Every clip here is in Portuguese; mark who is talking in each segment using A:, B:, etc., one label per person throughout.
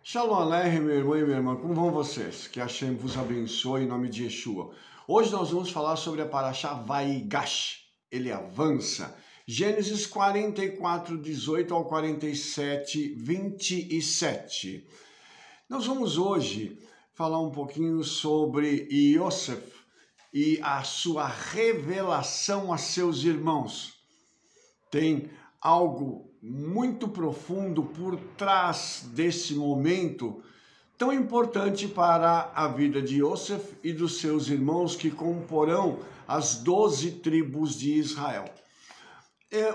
A: Shalom Aleichem, meu irmão e minha irmã, como vão vocês? Que Hashem vos abençoe em nome de Yeshua. Hoje nós vamos falar sobre a Parashá Vaigash, ele avança. Gênesis 44, 18 ao 47, 27. Nós vamos hoje falar um pouquinho sobre Yosef e a sua revelação a seus irmãos. Tem algo muito profundo por trás desse momento tão importante para a vida de Yosef e dos seus irmãos que comporão as 12 tribos de Israel.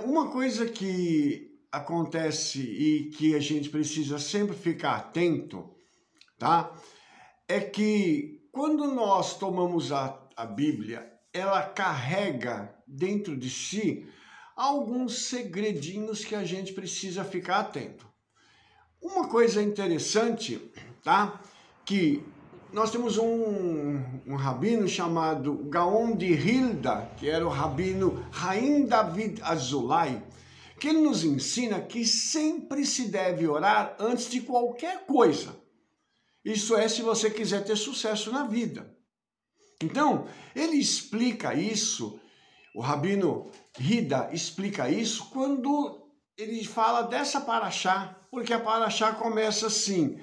A: Uma coisa que acontece e que a gente precisa sempre ficar atento, tá? É que quando nós tomamos a Bíblia, ela carrega dentro de si alguns segredinhos que a gente precisa ficar atento. Uma coisa interessante, tá? Que nós temos um rabino chamado Gaon de Hilda, que era o rabino Haim David Azulay, que ele nos ensina que sempre se deve orar antes de qualquer coisa. Isso é se você quiser ter sucesso na vida. Então, ele explica isso, o rabino Hida explica isso quando ele fala dessa paraxá, porque a paraxá começa assim,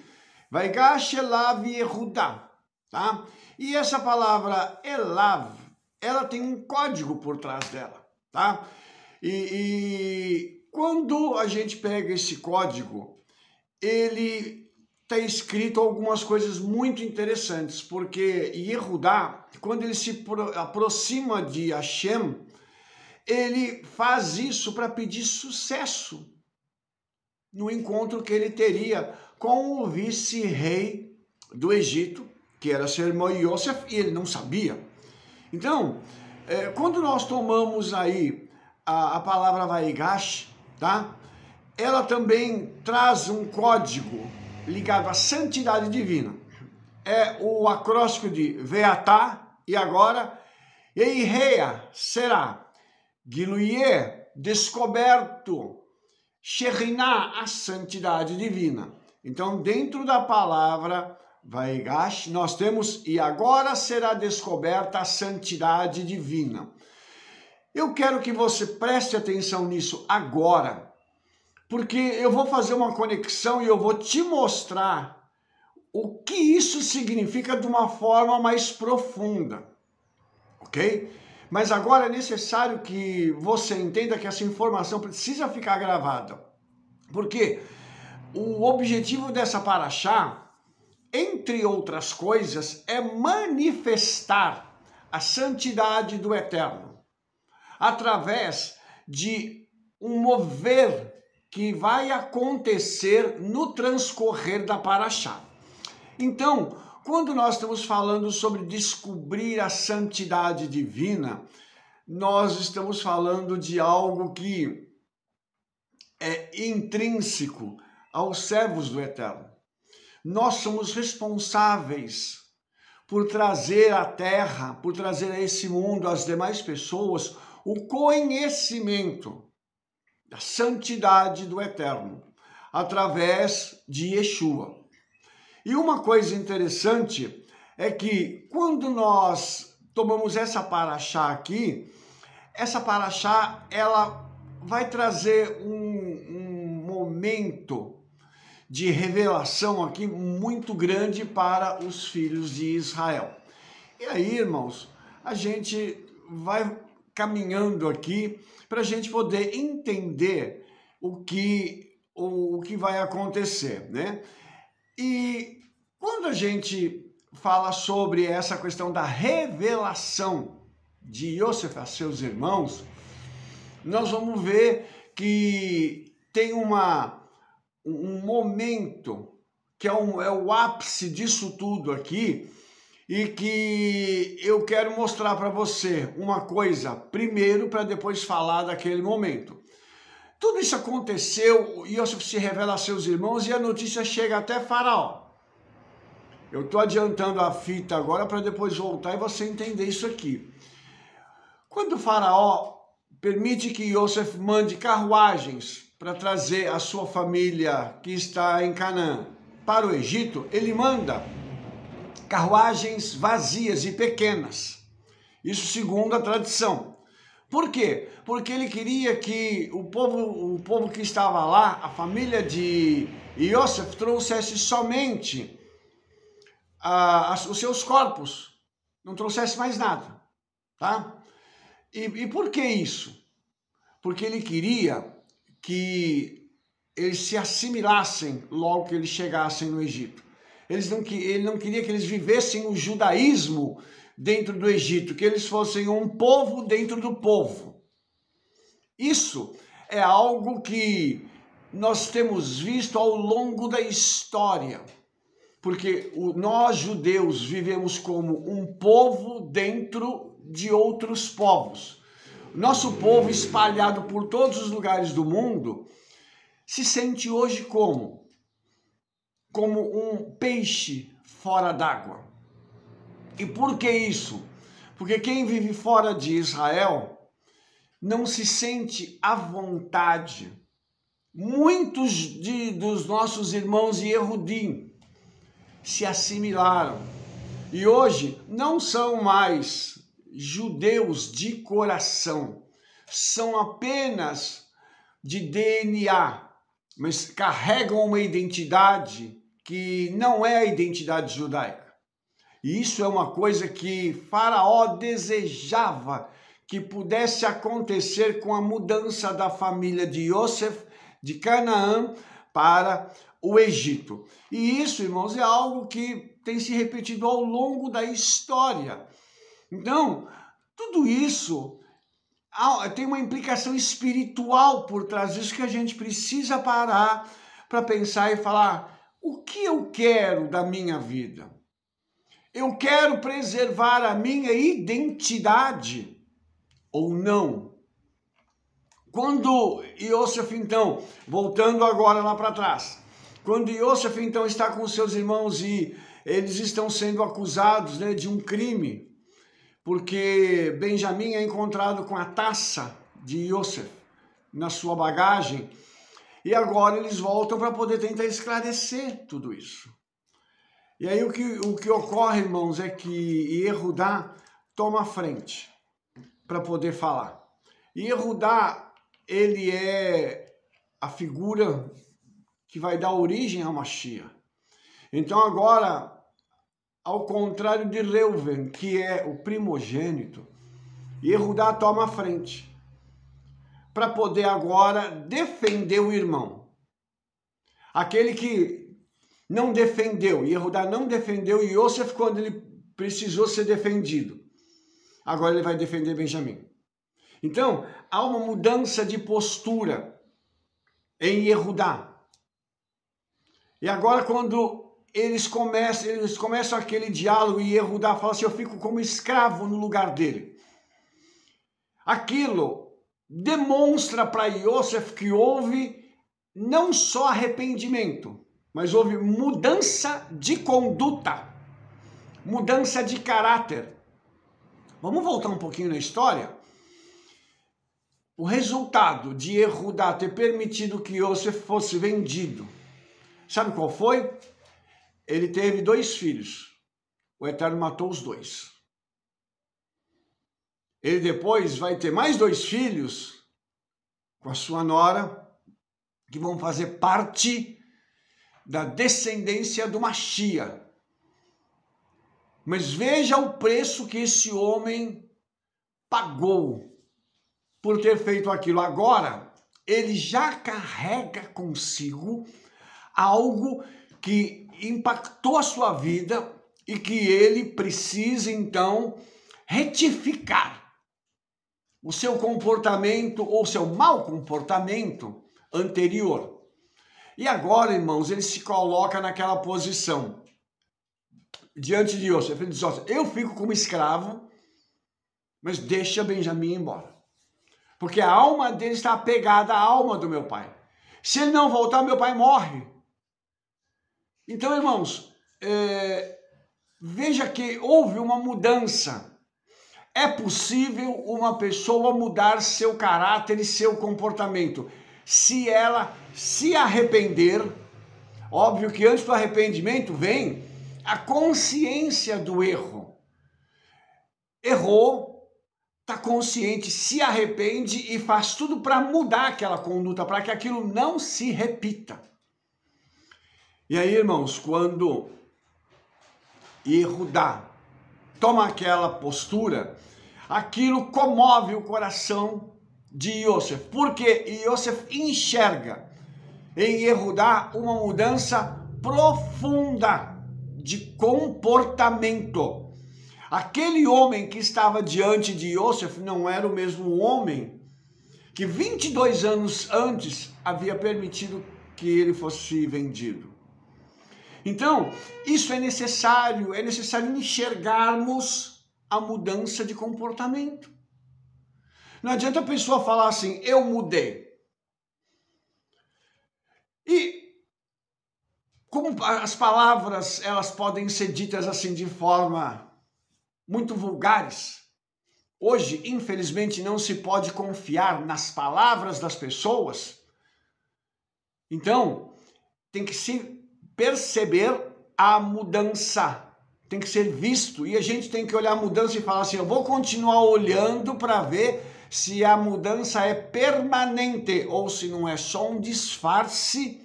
A: Vaigash Elav Yehudá, tá? E essa palavra Elav, ela tem um código por trás dela, tá? E quando a gente pega esse código, ele está escrito algumas coisas muito interessantes, porque Yehudá, quando ele se aproxima de Hashem, ele faz isso para pedir sucesso no encontro que ele teria com o vice-rei do Egito, que era seu irmão Yosef, e ele não sabia. Então, quando nós tomamos aí a palavra Vaigash, tá? Ela também traz um código ligado à santidade divina. É o acróstico de Veatá, e agora, Eireia será. Giluye, descoberto, Shekhinah, a santidade divina. Então, dentro da palavra Vaigash, nós temos, e agora será descoberta a santidade divina. Eu quero que você preste atenção nisso agora, porque eu vou fazer uma conexão e eu vou te mostrar o que isso significa de uma forma mais profunda, ok? Mas agora é necessário que você entenda que essa informação precisa ficar gravada. Porque o objetivo dessa paraxá, entre outras coisas, é manifestar a santidade do Eterno. Através de um mover que vai acontecer no transcorrer da paraxá. Então, quando nós estamos falando sobre descobrir a santidade divina, nós estamos falando de algo que é intrínseco aos servos do Eterno. Nós somos responsáveis por trazer à Terra, por trazer a esse mundo, às demais pessoas, o conhecimento da santidade do Eterno, através de Yeshua. E uma coisa interessante é que quando nós tomamos essa paraxá aqui, essa paraxá ela vai trazer um momento de revelação aqui muito grande para os filhos de Israel. E aí, irmãos, a gente vai caminhando aqui para a gente poder entender o que vai acontecer, né? E quando a gente fala sobre essa questão da revelação de Yosef a seus irmãos, nós vamos ver que tem um momento que é o ápice disso tudo aqui, e que eu quero mostrar para você uma coisa primeiro para depois falar daquele momento. Tudo isso aconteceu, Yosef se revela a seus irmãos e a notícia chega até Faraó. Eu estou adiantando a fita agora para depois voltar e você entender isso aqui. Quando Faraó permite que Yosef mande carruagens para trazer a sua família que está em Canaã para o Egito, ele manda carruagens vazias e pequenas. Isso segundo a tradição. Por quê? Porque ele queria que o povo que estava lá, a família de Yosef, trouxesse somente os seus corpos, não trouxesse mais nada, tá? E por que isso? Porque ele queria que eles se assimilassem logo que eles chegassem no Egito. Ele não queria que eles vivessem o judaísmo dentro do Egito, que eles fossem um povo dentro do povo. Isso é algo que nós temos visto ao longo da história, porque nós judeus vivemos como um povo dentro de outros povos. Nosso povo, espalhado por todos os lugares do mundo, se sente hoje como um peixe fora d'água. E por que isso? Porque quem vive fora de Israel não se sente à vontade. Muitos dos nossos irmãos Yehudim se assimilaram e hoje não são mais judeus de coração, são apenas de DNA, mas carregam uma identidade que não é a identidade judaica. E isso é uma coisa que Faraó desejava que pudesse acontecer com a mudança da família de Yosef, de Canaã, para o Egito. E isso, irmãos, é algo que tem se repetido ao longo da história. Então, tudo isso tem uma implicação espiritual por trás disso que a gente precisa parar para pensar e falar: o que eu quero da minha vida? Eu quero preservar a minha identidade ou não? Quando Yosef, então, voltando agora lá para trás, quando Yosef, então, está com seus irmãos e eles estão sendo acusados, né, de um crime, porque Benjamim é encontrado com a taça de Yosef na sua bagagem, e agora eles voltam para poder tentar esclarecer tudo isso. E aí o que ocorre, irmãos, é que Yehudá toma a frente para poder falar. E Yehudá, ele é a figura que vai dar origem a Mashiach. Então agora, ao contrário de Reuven, que é o primogênito, Yehudá toma a frente para poder agora defender o irmão. Aquele que não defendeu, Yehudá não defendeu Yosef quando ele precisou ser defendido. Agora ele vai defender Benjamim. Então, há uma mudança de postura em Yehudá. E agora quando eles começam aquele diálogo e Yehudá fala assim: eu fico como escravo no lugar dele. Aquilo demonstra para Yosef que houve não só arrependimento, mas houve mudança de conduta, mudança de caráter. Vamos voltar um pouquinho na história? O resultado de Yehudá ter permitido que Yosef fosse vendido, sabe qual foi? Ele teve 2 filhos. O Eterno matou os 2. Ele depois vai ter mais 2 filhos com a sua nora, que vão fazer parte da descendência do Mashiach. Mas veja o preço que esse homem pagou por ter feito aquilo. Agora, ele já carrega consigo algo que impactou a sua vida e que ele precisa, então, retificar o seu comportamento ou seu mau comportamento anterior. E agora, irmãos, ele se coloca naquela posição diante de Yosef. Ele diz: eu fico como escravo, mas deixa Benjamim embora. Porque a alma dele está apegada à alma do meu pai. Se ele não voltar, meu pai morre. Então, irmãos, veja que houve uma mudança. É possível uma pessoa mudar seu caráter e seu comportamento. se ela se arrepender. Óbvio que antes do arrependimento vem a consciência do erro. Errou, está consciente, se arrepende e faz tudo para mudar aquela conduta, para que aquilo não se repita. E aí, irmãos, quando Yehudá toma aquela postura, aquilo comove o coração de Yosef, porque Yosef enxerga em Yehudá uma mudança profunda de comportamento. Aquele homem que estava diante de Yosef não era o mesmo homem que 22 anos antes havia permitido que ele fosse vendido. Então, isso é necessário enxergarmos a mudança de comportamento. Não adianta a pessoa falar assim, eu mudei. E como as palavras, elas podem ser ditas assim de forma muito vulgares. Hoje, infelizmente, não se pode confiar nas palavras das pessoas. Então, tem que se perceber a mudança, tem que ser visto, e a gente tem que olhar a mudança e falar assim, eu vou continuar olhando para ver se a mudança é permanente ou se não é só um disfarce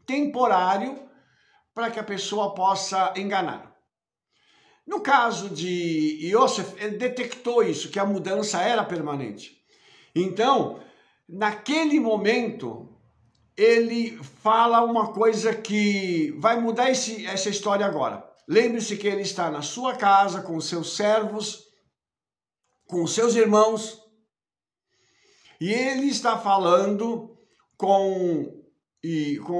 A: temporário para que a pessoa possa enganar. No caso de Yosef, ele detectou isso, que a mudança era permanente. Então, naquele momento, ele fala uma coisa que vai mudar essa história agora. Lembre-se que ele está na sua casa, com os seus servos, com os seus irmãos, e ele está falando com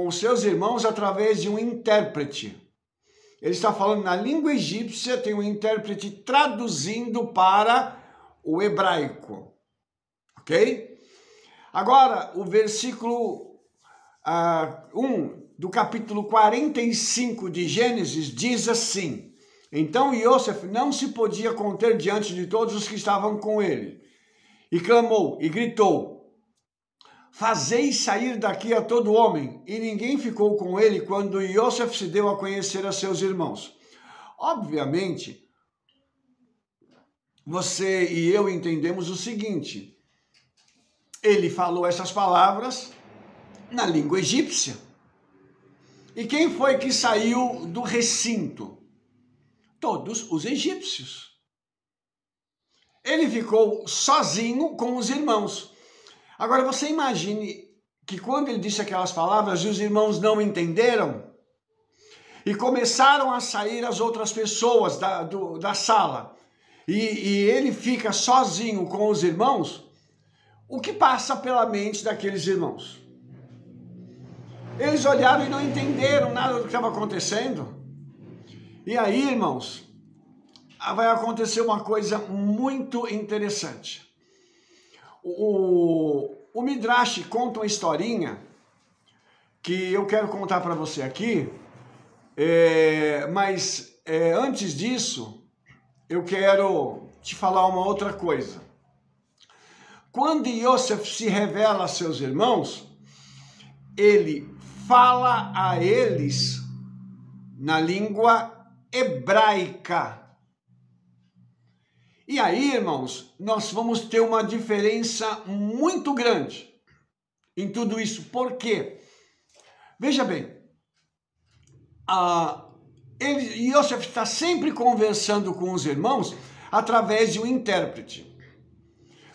A: os seus irmãos através de um intérprete. Ele está falando na língua egípcia, tem um intérprete traduzindo para o hebraico. Ok? Agora, o versículo 1 do capítulo 45 de Gênesis diz assim, então Yosef não se podia conter diante de todos os que estavam com ele, e clamou e gritou, fazei sair daqui a todo homem, e ninguém ficou com ele quando Yosef se deu a conhecer a seus irmãos. Obviamente, você e eu entendemos o seguinte, ele falou essas palavras na língua egípcia. E quem foi que saiu do recinto? Todos os egípcios. Ele ficou sozinho com os irmãos. Agora você imagine que quando ele disse aquelas palavras, os irmãos não entenderam e começaram a sair as outras pessoas da sala. E ele fica sozinho com os irmãos. O que passa pela mente daqueles irmãos? Eles olharam e não entenderam nada do que estava acontecendo. E aí, irmãos, vai acontecer uma coisa muito interessante. O Midrash conta uma historinha que eu quero contar para você aqui, mas antes disso, eu quero te falar uma outra coisa. Quando Yosef se revela a seus irmãos, ele fala a eles na língua hebraica. E aí, irmãos, nós vamos ter uma diferença muito grande em tudo isso. Por quê? Veja bem, Yosef está sempre conversando com os irmãos através de um intérprete.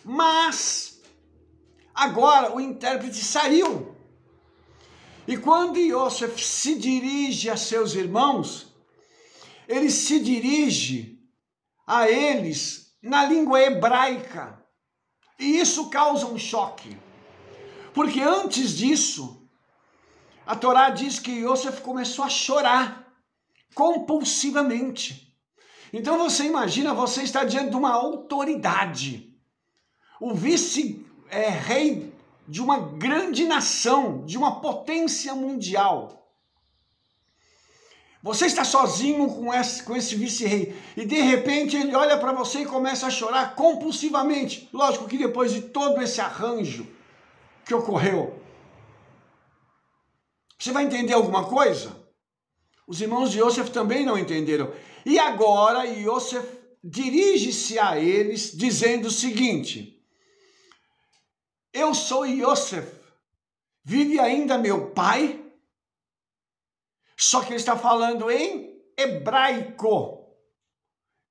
A: Mas, agora o intérprete saiu. E quando Yosef se dirige a seus irmãos, ele se dirige a eles na língua hebraica. E isso causa um choque. Porque antes disso, a Torá diz que Yosef começou a chorar compulsivamente. Então você imagina, você está diante de uma autoridade. O vice-rei de uma grande nação, de uma potência mundial. Você está sozinho com esse vice-rei e de repente ele olha para você e começa a chorar compulsivamente. Lógico que depois de todo esse arranjo que ocorreu, Você vai entender alguma coisa? Os irmãos de Yosef também não entenderam. E agora Yosef dirige-se a eles dizendo o seguinte: eu sou Yosef, vive ainda meu pai? Só que ele está falando em hebraico.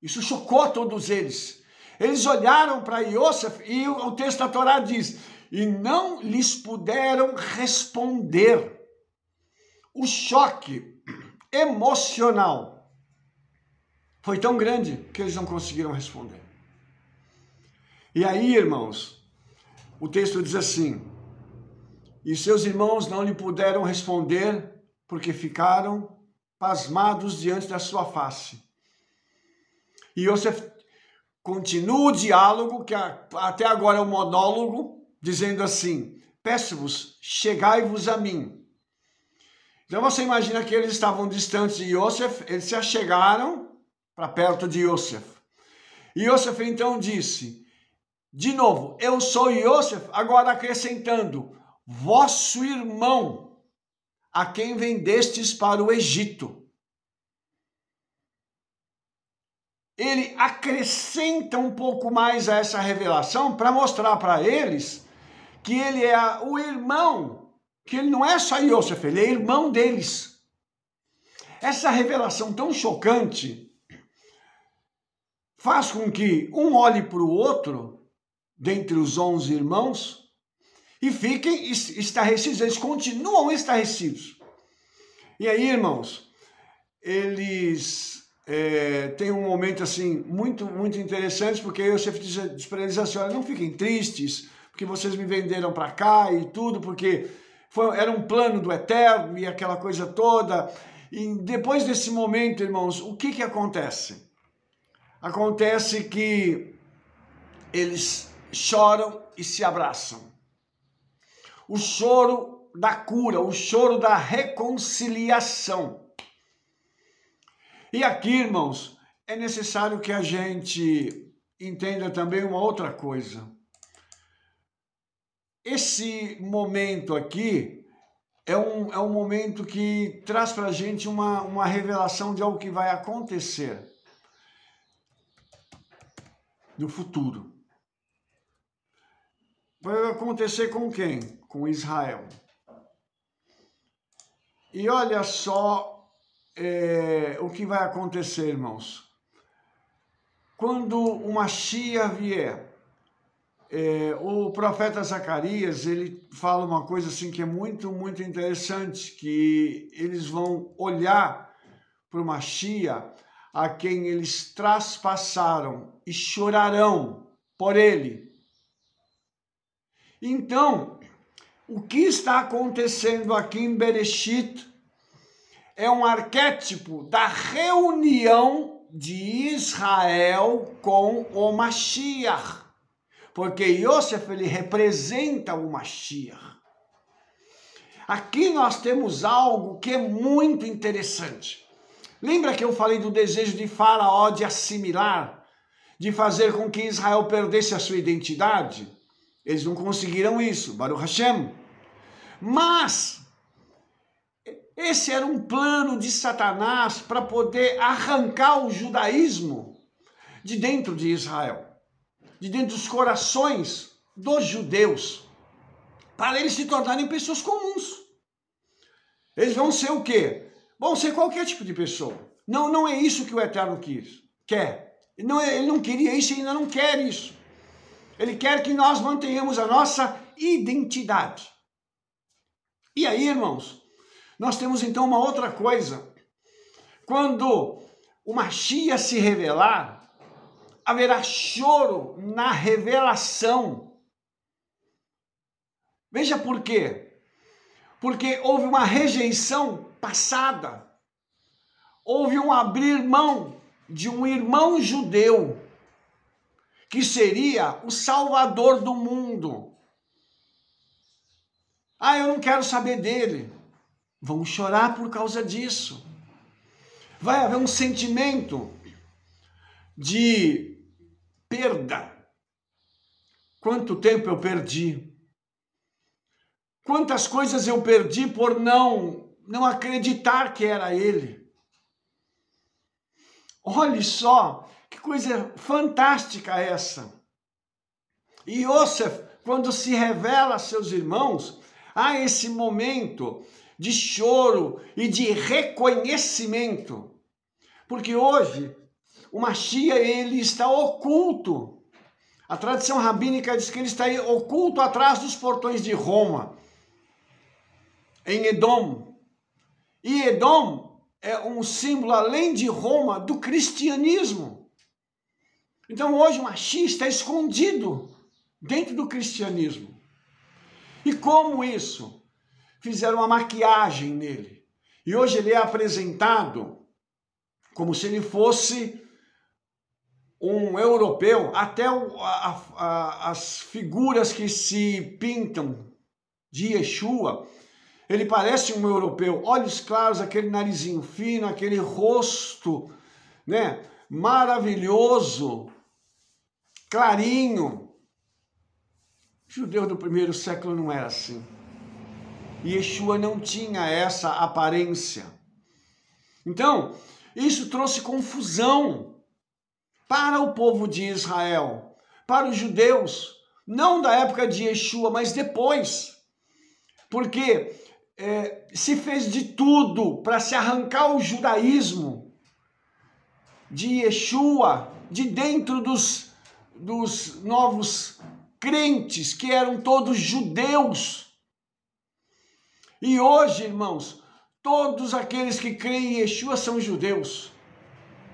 A: Isso chocou todos eles. Eles olharam para Yosef e o texto da Torá diz: e não lhes puderam responder. O choque emocional foi tão grande que eles não conseguiram responder. E aí, irmãos, o texto diz assim: e seus irmãos não lhe puderam responder porque ficaram pasmados diante da sua face. E Yosef continua o diálogo, que até agora é um monólogo, dizendo assim: peço-vos, chegai-vos a mim. Então você imagina que eles estavam distantes de Yosef, eles se achegaram para perto de Yosef. E Yosef então disse, de novo, eu sou Yosef, agora acrescentando, vosso irmão, a quem vendestes para o Egito. Ele acrescenta um pouco mais a essa revelação para mostrar para eles que ele é o irmão, que ele não é só Yosef, ele é irmão deles. Essa revelação tão chocante faz com que um olhe para o outro, dentre os 11 irmãos, e fiquem estarrecidos, eles continuam estarrecidos. E aí, irmãos, eles têm um momento assim muito interessante, porque Yosef diz para eles assim: olha, não fiquem tristes, porque vocês me venderam para cá e tudo, porque era um plano do Eterno e aquela coisa toda. E depois desse momento, irmãos, o que acontece? Acontece que eles choram e se abraçam. O choro da cura, o choro da reconciliação. E aqui, irmãos, é necessário que a gente entenda também uma outra coisa. Esse momento aqui é um momento que traz para a gente uma revelação de algo que vai acontecer no futuro. Vai acontecer com quem? Com Israel. E olha só o que vai acontecer, irmãos. Quando o Mashiach vier, o profeta Zacarias, ele fala uma coisa assim que é muito interessante, que eles vão olhar para o Mashiach, a quem eles traspassaram, e chorarão por ele. Então, o que está acontecendo aqui em Bereshit é um arquétipo da reunião de Israel com o Mashiach. Porque Yosef, ele representa o Mashiach. Aqui nós temos algo que é muito interessante. Lembra que eu falei do desejo de Faraó de assimilar, de fazer com que Israel perdesse a sua identidade? Eles não conseguiram isso, Baruch Hashem. Mas esse era um plano de Satanás para poder arrancar o judaísmo de dentro de Israel, de dentro dos corações dos judeus, para eles se tornarem pessoas comuns. Eles vão ser o quê? Vão ser qualquer tipo de pessoa. Não é isso que o Eterno quer. Ele não queria isso e ainda não quer isso. Ele quer que nós mantenhamos a nossa identidade. E aí, irmãos, nós temos então uma outra coisa. Quando o Mashiach se revelar, haverá choro na revelação. Veja por quê. Porque houve uma rejeição passada. Houve um abrir mão de um irmão judeu, que seria o Salvador do mundo. Ah, eu não quero saber dele. Vão chorar por causa disso. Vai haver um sentimento de perda. Quanto tempo eu perdi? Quantas coisas eu perdi por não não acreditar que era ele. Olhe só, que coisa fantástica essa. E Yosef, quando se revela a seus irmãos, há esse momento de choro e de reconhecimento. Porque hoje, o Mashiach, ele está oculto. A tradição rabínica diz que ele está oculto atrás dos portões de Roma, em Edom. E Edom é um símbolo, além de Roma, do cristianismo. Então hoje o Mashiach está escondido dentro do cristianismo. E como isso? Fizeram uma maquiagem nele. E hoje ele é apresentado como se ele fosse um europeu. Até as figuras que se pintam de Yeshua, ele parece um europeu. Olhos claros, aquele narizinho fino, aquele rosto, né, maravilhoso, clarinho. O judeu do primeiro século não era assim. Yeshua não tinha essa aparência. Então, isso trouxe confusão para o povo de Israel, para os judeus, não da época de Yeshua, mas depois. Porque se fez de tudo para se arrancar o judaísmo de Yeshua de dentro dos novos crentes, que eram todos judeus. E hoje, irmãos, todos aqueles que creem em Yeshua são judeus.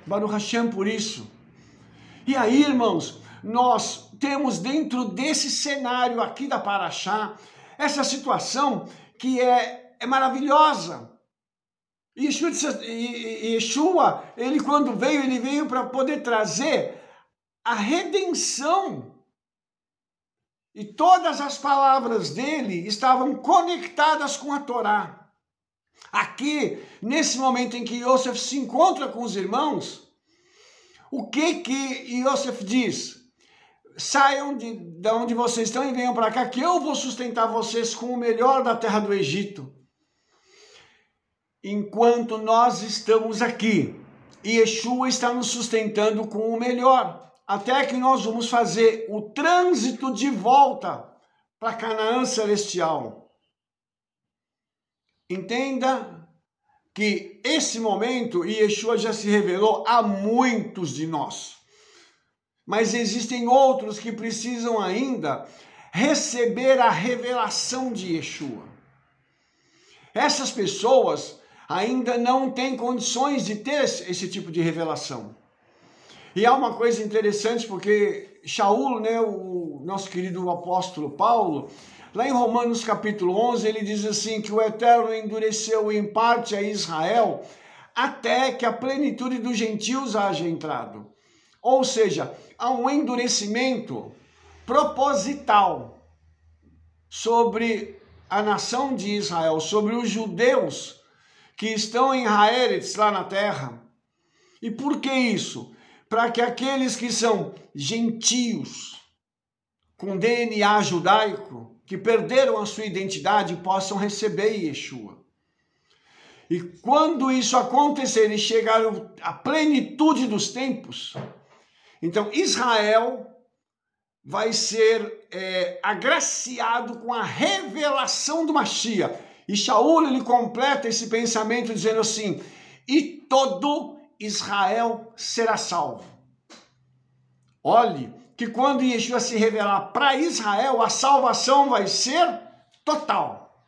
A: Baruch Hashem por isso. E aí, irmãos, nós temos dentro desse cenário aqui da Paraxá, essa situação que é maravilhosa. Yeshua, ele quando veio, ele veio para poder trazer a redenção. E todas as palavras dele estavam conectadas com a Torá. Aqui, nesse momento em que Yosef se encontra com os irmãos, o que Yosef diz? Saiam de onde vocês estão e venham para cá, que eu vou sustentar vocês com o melhor da terra do Egito. Enquanto nós estamos aqui, Yeshua está nos sustentando com o melhor, até que nós vamos fazer o trânsito de volta para Canaã celestial. Entenda que esse momento, Yeshua já se revelou a muitos de nós. Mas existem outros que precisam ainda receber a revelação de Yeshua. Essas pessoas ainda não têm condições de ter esse tipo de revelação. E há uma coisa interessante, porque Shaul, né, o nosso querido apóstolo Paulo, lá em Romanos capítulo 11, ele diz assim, que o Eterno endureceu em parte a Israel, até que a plenitude dos gentios haja entrado. Ou seja, há um endurecimento proposital sobre a nação de Israel, sobre os judeus que estão em Haaretz, lá na terra. E por que isso? Para que aqueles que são gentios, com DNA judaico, que perderam a sua identidade, possam receber Yeshua. E quando isso acontecer e chegar à plenitude dos tempos, então Israel vai ser agraciado com a revelação do Mashiach. E Shaul, ele completa esse pensamento dizendo assim, e todo Israel será salvo. Olhe que quando Yeshua se revelar para Israel, a salvação vai ser total.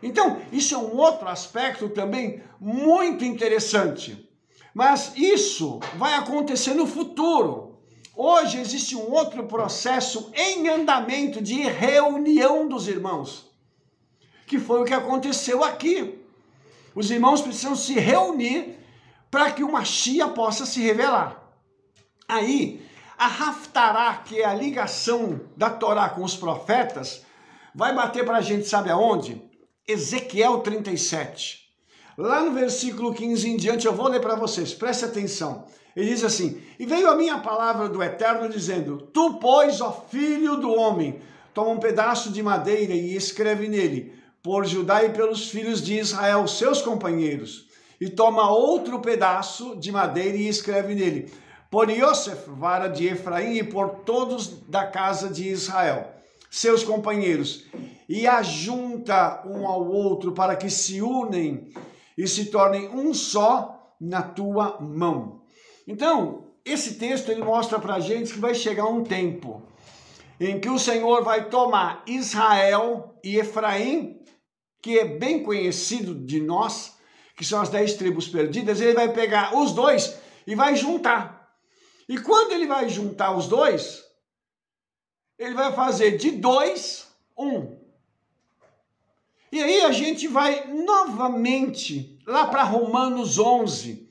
A: Então, isso é um outro aspecto também muito interessante. Mas isso vai acontecer no futuro. Hoje existe um outro processo em andamento de reunião dos irmãos, que foi o que aconteceu aqui. Os irmãos precisam se reunir para que o Mashiach possa se revelar. Aí, a Haftará, que é a ligação da Torá com os profetas, vai bater para a gente, sabe aonde? Ezequiel 37. Lá no versículo 15 em diante, eu vou ler para vocês, preste atenção. Ele diz assim, e veio a minha palavra do Eterno dizendo, tu, pois, ó filho do homem, toma um pedaço de madeira e escreve nele, por Judá e pelos filhos de Israel, seus companheiros, e toma outro pedaço de madeira e escreve nele: por Yosef, vara de Efraim, e por todos da casa de Israel, seus companheiros, e ajunta um ao outro para que se unem e se tornem um só na tua mão. Então, esse texto ele mostra para a gente que vai chegar um tempo em que o Senhor vai tomar Israel e Efraim, que é bem conhecido de nós, que são as 10 tribos perdidas, ele vai pegar os dois e vai juntar. E quando ele vai juntar os dois, ele vai fazer de 2, 1. E aí a gente vai novamente lá para Romanos 11.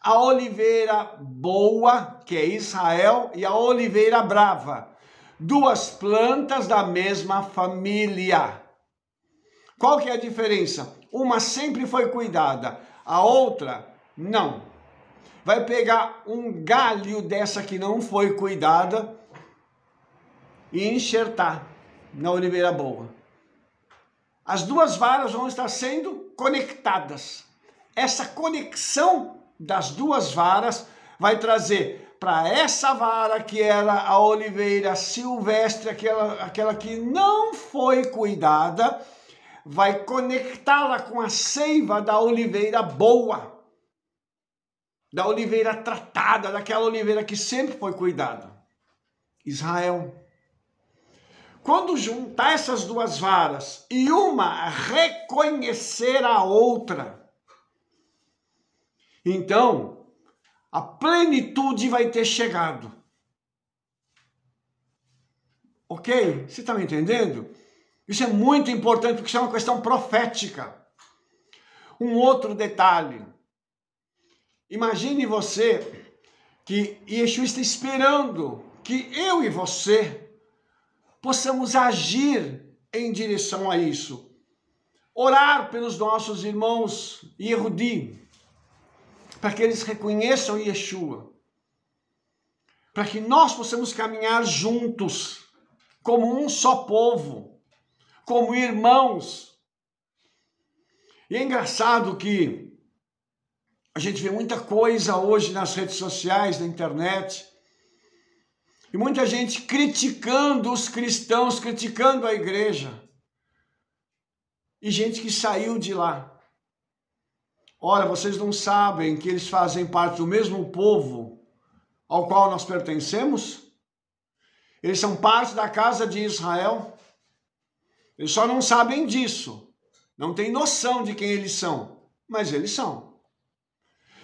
A: A oliveira boa, que é Israel, e a oliveira brava, duas plantas da mesma família. Qual que é a diferença? Uma sempre foi cuidada, a outra não. Vai pegar um galho dessa que não foi cuidada e enxertar na oliveira boa. As duas varas vão estar sendo conectadas. Essa conexão das duas varas vai trazer para essa vara que era a oliveira silvestre, aquela que não foi cuidada, vai conectá-la com a seiva da oliveira boa, da oliveira tratada, daquela oliveira que sempre foi cuidada. Israel. Quando juntar essas duas varas e uma reconhecer a outra, então a plenitude vai ter chegado. Ok? Você está me entendendo? Isso é muito importante porque isso é uma questão profética. Um outro detalhe. Imagine você que Yeshua está esperando que eu e você possamos agir em direção a isso. Orar pelos nossos irmãos Yehudi, para que eles reconheçam Yeshua. Para que nós possamos caminhar juntos, como um só povo, como irmãos. E é engraçado que a gente vê muita coisa hoje nas redes sociais, na internet, e muita gente criticando os cristãos, criticando a igreja. E gente que saiu de lá. Ora, vocês não sabem que eles fazem parte do mesmo povo ao qual nós pertencemos? Eles são parte da casa de Israel. Eles só não sabem disso. Não têm noção de quem eles são. Mas eles são.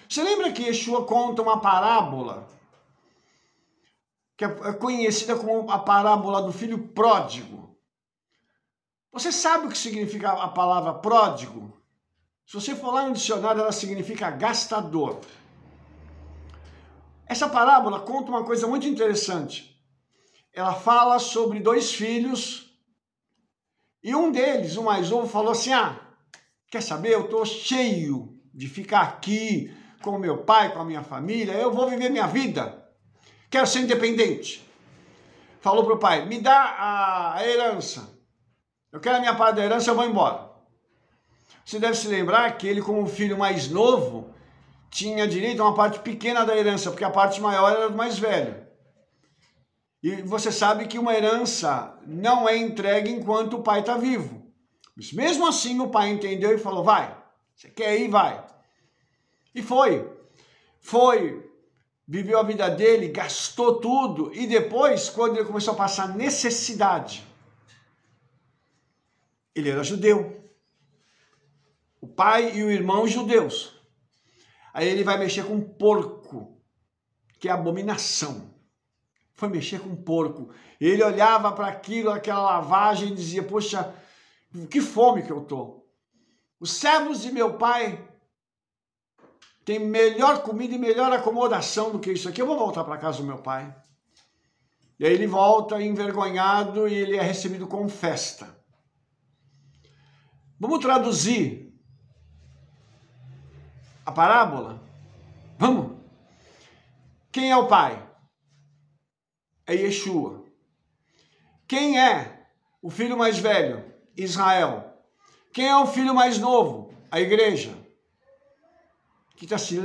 A: Você lembra que Yeshua conta uma parábola que é conhecida como a parábola do filho pródigo? Você sabe o que significa a palavra pródigo? Se você for lá no dicionário, ela significa gastador. Essa parábola conta uma coisa muito interessante. Ela fala sobre 2 filhos e um deles, o mais novo, falou assim: quer saber, eu estou cheio de ficar aqui com o meu pai, com a minha família, eu vou viver minha vida. Quero ser independente. Falou para o pai: me dá a herança. Eu quero a minha parte da herança, eu vou embora. Você deve se lembrar que ele, como filho mais novo, tinha direito a uma parte pequena da herança, porque a parte maior era do mais velho. E você sabe que uma herança não é entregue enquanto o pai está vivo. Mas mesmo assim o pai entendeu e falou: vai, você quer ir, vai. E foi, viveu a vida dele, gastou tudo, e depois, quando ele começou a passar necessidade, ele era judeu. O pai e o irmão judeus. Aí ele vai mexer com porco, que é abominação. Foi mexer com porco. Ele olhava para aquilo, aquela lavagem, e dizia: poxa, que fome que eu tô. Os servos de meu pai têm melhor comida e melhor acomodação do que isso aqui. Eu vou voltar para casa do meu pai. E aí ele volta envergonhado e ele é recebido com festa. Vamos traduzir a parábola? Vamos? Quem é o pai? É Yeshua. Quem é o filho mais velho? Israel. Quem é o filho mais novo? A igreja. Que está se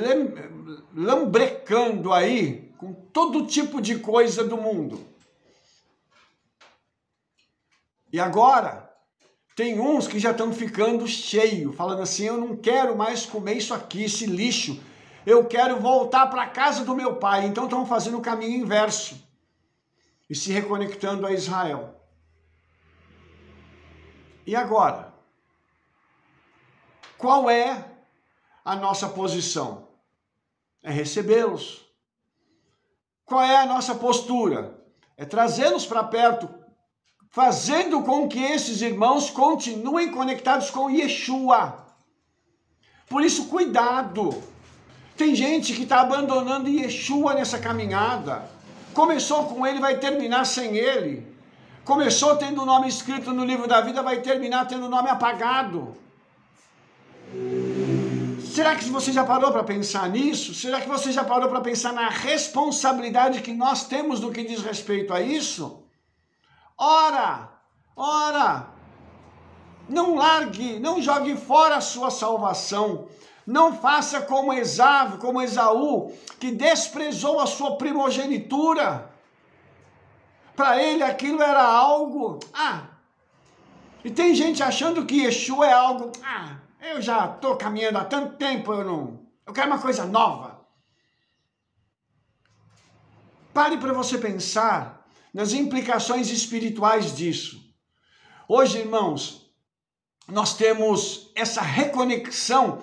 A: lambrecando aí com todo tipo de coisa do mundo. E agora, tem uns que já estão ficando cheios, falando assim, eu não quero mais comer isso aqui, esse lixo. Eu quero voltar para a casa do meu pai. Então estão fazendo o caminho inverso e se reconectando a Israel. E agora? Qual é a nossa posição? É recebê-los. Qual é a nossa postura? É trazê-los para perto, fazendo com que esses irmãos continuem conectados com Yeshua. Por isso, cuidado. Tem gente que está abandonando Yeshua nessa caminhada. Começou com ele, vai terminar sem ele. Começou tendo o nome escrito no livro da vida, vai terminar tendo o nome apagado. Será que você já parou para pensar nisso? Será que você já parou para pensar na responsabilidade que nós temos no que diz respeito a isso? Ora, não largue, não jogue fora a sua salvação. Não faça como Esaú, que desprezou a sua primogenitura. Para ele aquilo era algo... E tem gente achando que Yeshua é algo... eu já estou caminhando há tanto tempo, eu quero uma coisa nova. Pare para você pensar nas implicações espirituais disso. Hoje, irmãos, nós temos essa reconexão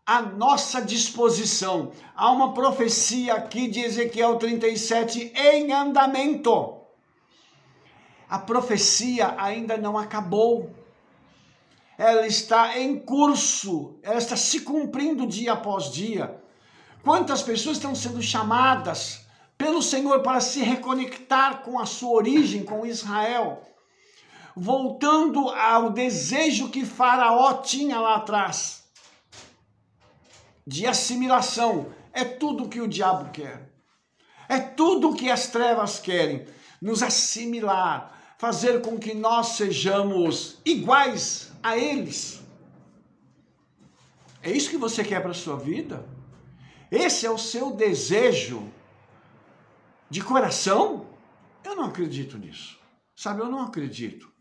A: à nossa disposição. Há uma profecia aqui de Ezequiel 37 em andamento. A profecia ainda não acabou. Ela está em curso, ela está se cumprindo dia após dia. Quantas pessoas estão sendo chamadas pelo Senhor para se reconectar com a sua origem, com Israel, voltando ao desejo que Faraó tinha lá atrás, de assimilação. É tudo que o diabo quer. É tudo que as trevas querem, nos assimilar, fazer com que nós sejamos iguais a eles. É isso que você quer para a sua vida? Esse é o seu desejo de coração? Eu não acredito nisso. Sabe, eu não acredito.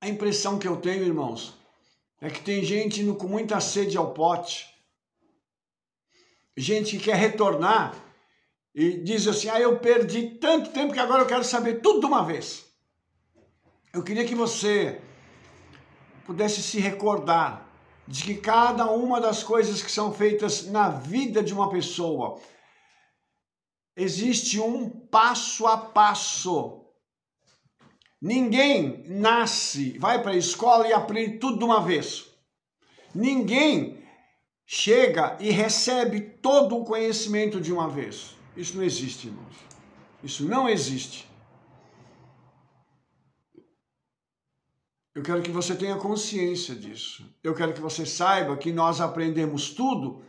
A: A impressão que eu tenho, irmãos, é que tem gente indo com muita sede ao pote. Gente que quer retornar e diz assim, eu perdi tanto tempo que agora eu quero saber tudo de uma vez. Eu queria que você pudesse se recordar de que cada uma das coisas que são feitas na vida de uma pessoa, existe um passo a passo. Ninguém nasce, vai para a escola e aprende tudo de uma vez. Ninguém chega e recebe todo o conhecimento de uma vez. Isso não existe, irmãos. Isso não existe. Eu quero que você tenha consciência disso. Eu quero que você saiba que nós aprendemos tudo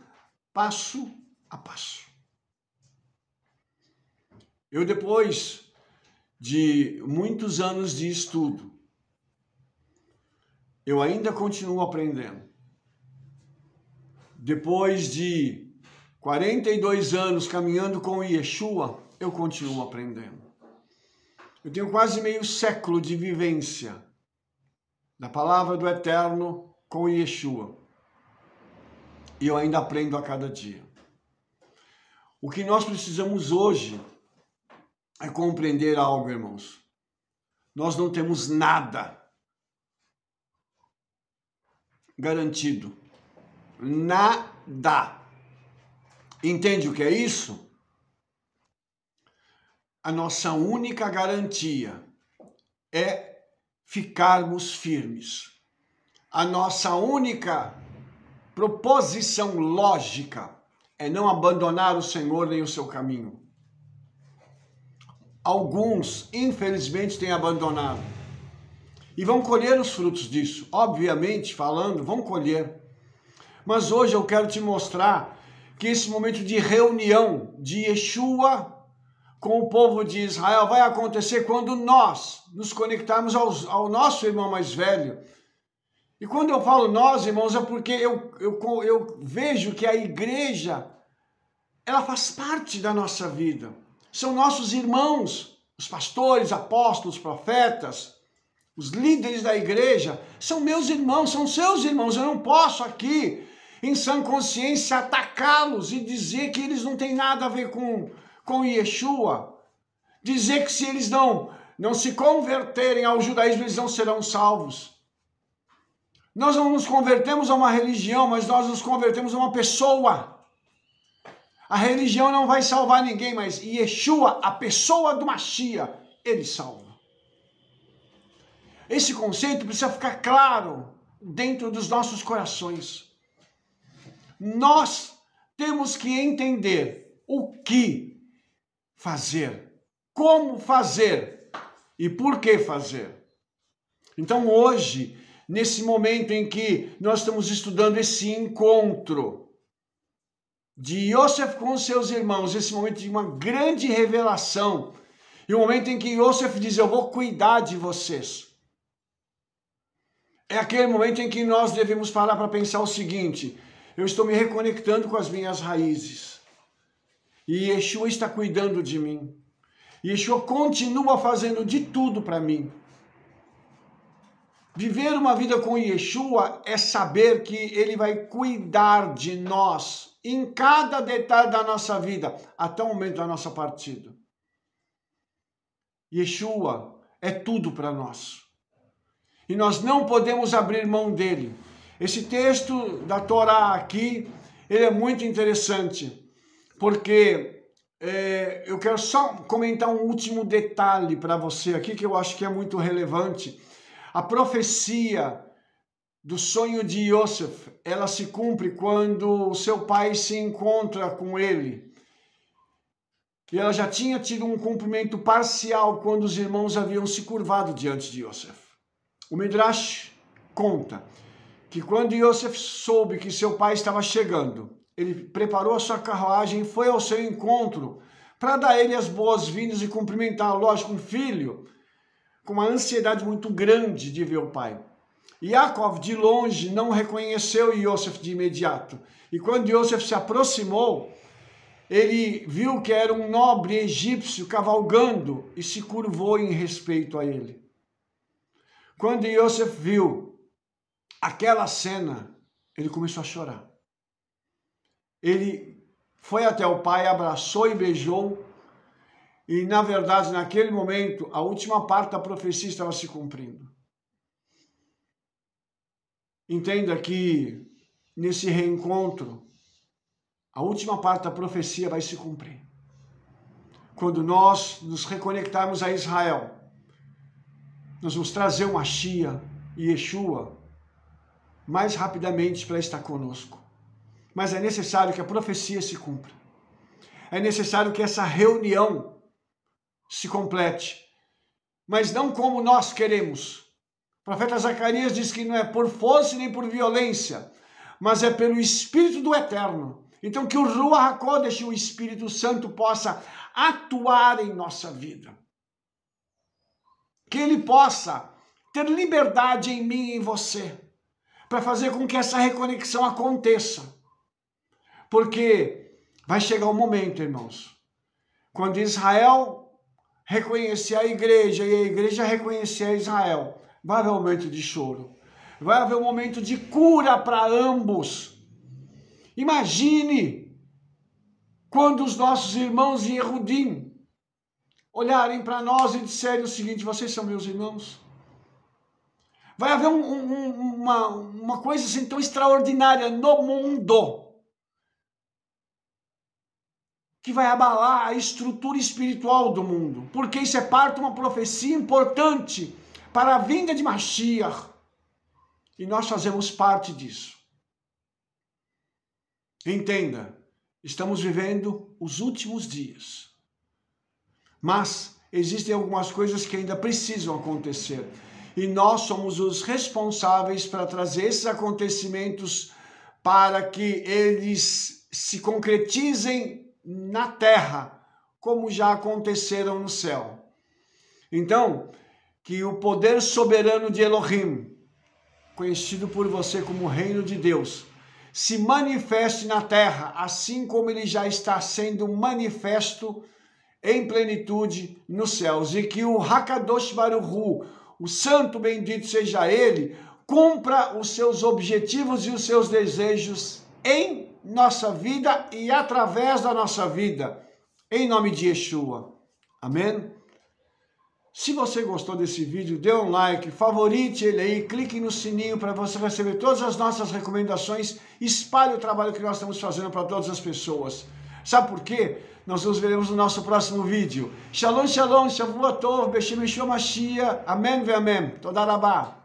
A: passo a passo. Eu, depois de muitos anos de estudo, eu ainda continuo aprendendo. Depois de 42 anos caminhando com Yeshua, eu continuo aprendendo. Eu tenho quase meio século de vivência da palavra do Eterno com Yeshua. E eu ainda aprendo a cada dia. O que nós precisamos hoje é compreender algo, irmãos. Nós não temos nada garantido. Nada. Entende o que é isso? A nossa única garantia é ficarmos firmes. A nossa única proposição lógica é não abandonar o Senhor nem o seu caminho. Alguns, infelizmente, têm abandonado. E vão colher os frutos disso. Obviamente, falando, vão colher. Mas hoje eu quero te mostrar que esse momento de reunião de Yeshua com o povo de Israel vai acontecer quando nós nos conectarmos ao nosso irmão mais velho. E quando eu falo nós, irmãos, é porque eu vejo que a igreja, ela faz parte da nossa vida. São nossos irmãos, os pastores, apóstolos, profetas, os líderes da igreja, são meus irmãos, são seus irmãos. Eu não posso aqui, em sã consciência, atacá-los e dizer que eles não têm nada a ver com Yeshua. Dizer que se eles não se converterem ao judaísmo, eles não serão salvos. Nós não nos convertemos a uma religião, mas nós nos convertemos a uma pessoa. A religião não vai salvar ninguém, mas Yeshua, a pessoa do Mashiach, ele salva. Esse conceito precisa ficar claro dentro dos nossos corações. Nós temos que entender o que fazer, como fazer e por que fazer. Então hoje, nesse momento em que nós estamos estudando esse encontro de Yosef com seus irmãos, esse momento de uma grande revelação, e o momento em que Yosef diz, eu vou cuidar de vocês. É aquele momento em que nós devemos parar para pensar o seguinte, eu estou me reconectando com as minhas raízes, e Yeshua está cuidando de mim, Yeshua continua fazendo de tudo para mim. Viver uma vida com Yeshua é saber que ele vai cuidar de nós em cada detalhe da nossa vida, até o momento da nossa partida. Yeshua é tudo para nós. E nós não podemos abrir mão dele. Esse texto da Torá aqui, ele é muito interessante, porque eu quero só comentar um último detalhe para você aqui, que eu acho que é muito relevante. A profecia do sonho de Yosef, ela se cumpre quando o seu pai se encontra com ele. E ela já tinha tido um cumprimento parcial quando os irmãos haviam se curvado diante de Yosef. O Midrash conta que quando Yosef soube que seu pai estava chegando, ele preparou a sua carruagem e foi ao seu encontro para dar a ele as boas-vindas e cumprimentar, lógico, um filho com uma ansiedade muito grande de ver o pai. Yaakov, de longe, não reconheceu Yosef de imediato. E quando Yosef se aproximou, ele viu que era um nobre egípcio cavalgando e se curvou em respeito a ele. Quando Yosef viu aquela cena, ele começou a chorar. Ele foi até o pai, abraçou e beijou. E, na verdade, naquele momento, a última parte da profecia estava se cumprindo. Entenda que, nesse reencontro, a última parte da profecia vai se cumprir. Quando nós nos reconectarmos a Israel, nós vamos trazer o Mashiach e Yeshua mais rapidamente para estar conosco. Mas é necessário que a profecia se cumpra. É necessário que essa reunião se complete. Mas não como nós queremos. O profeta Zacarias diz que não é por força nem por violência, mas é pelo Espírito do Eterno. Então que o Ruach HaKodesh, o Espírito Santo, possa atuar em nossa vida. Que ele possa ter liberdade em mim e em você, para fazer com que essa reconexão aconteça. Porque vai chegar um momento, irmãos, quando Israel reconhecer a igreja e a igreja reconhecer a Israel, vai haver um momento de choro, vai haver um momento de cura para ambos. Imagine quando os nossos irmãos de Yehudim olharem para nós e disserem o seguinte: vocês são meus irmãos. Vai haver uma coisa assim tão extraordinária no mundo, que vai abalar a estrutura espiritual do mundo, porque isso é parte de uma profecia importante para a vinda de Mashiach, e nós fazemos parte disso. Entenda, estamos vivendo os últimos dias, mas existem algumas coisas que ainda precisam acontecer, e nós somos os responsáveis para trazer esses acontecimentos para que eles se concretizem na terra, como já aconteceram no céu. Então, que o poder soberano de Elohim, conhecido por você como Reino de Deus, se manifeste na terra, assim como ele já está sendo manifesto em plenitude nos céus. E que o Hakadosh Baruch Hu, o santo bendito seja ele, cumpra os seus objetivos e os seus desejos em nossa vida e através da nossa vida, em nome de Yeshua. Amém? Se você gostou desse vídeo, dê um like, favorite ele aí, clique no sininho para você receber todas as nossas recomendações, espalhe o trabalho que nós estamos fazendo para todas as pessoas. Sabe por quê? Nós nos veremos no nosso próximo vídeo. Shalom, shalom, Shavua Tov, Beshem Yeshua Mashiach, amém ve amém. Toda rabá.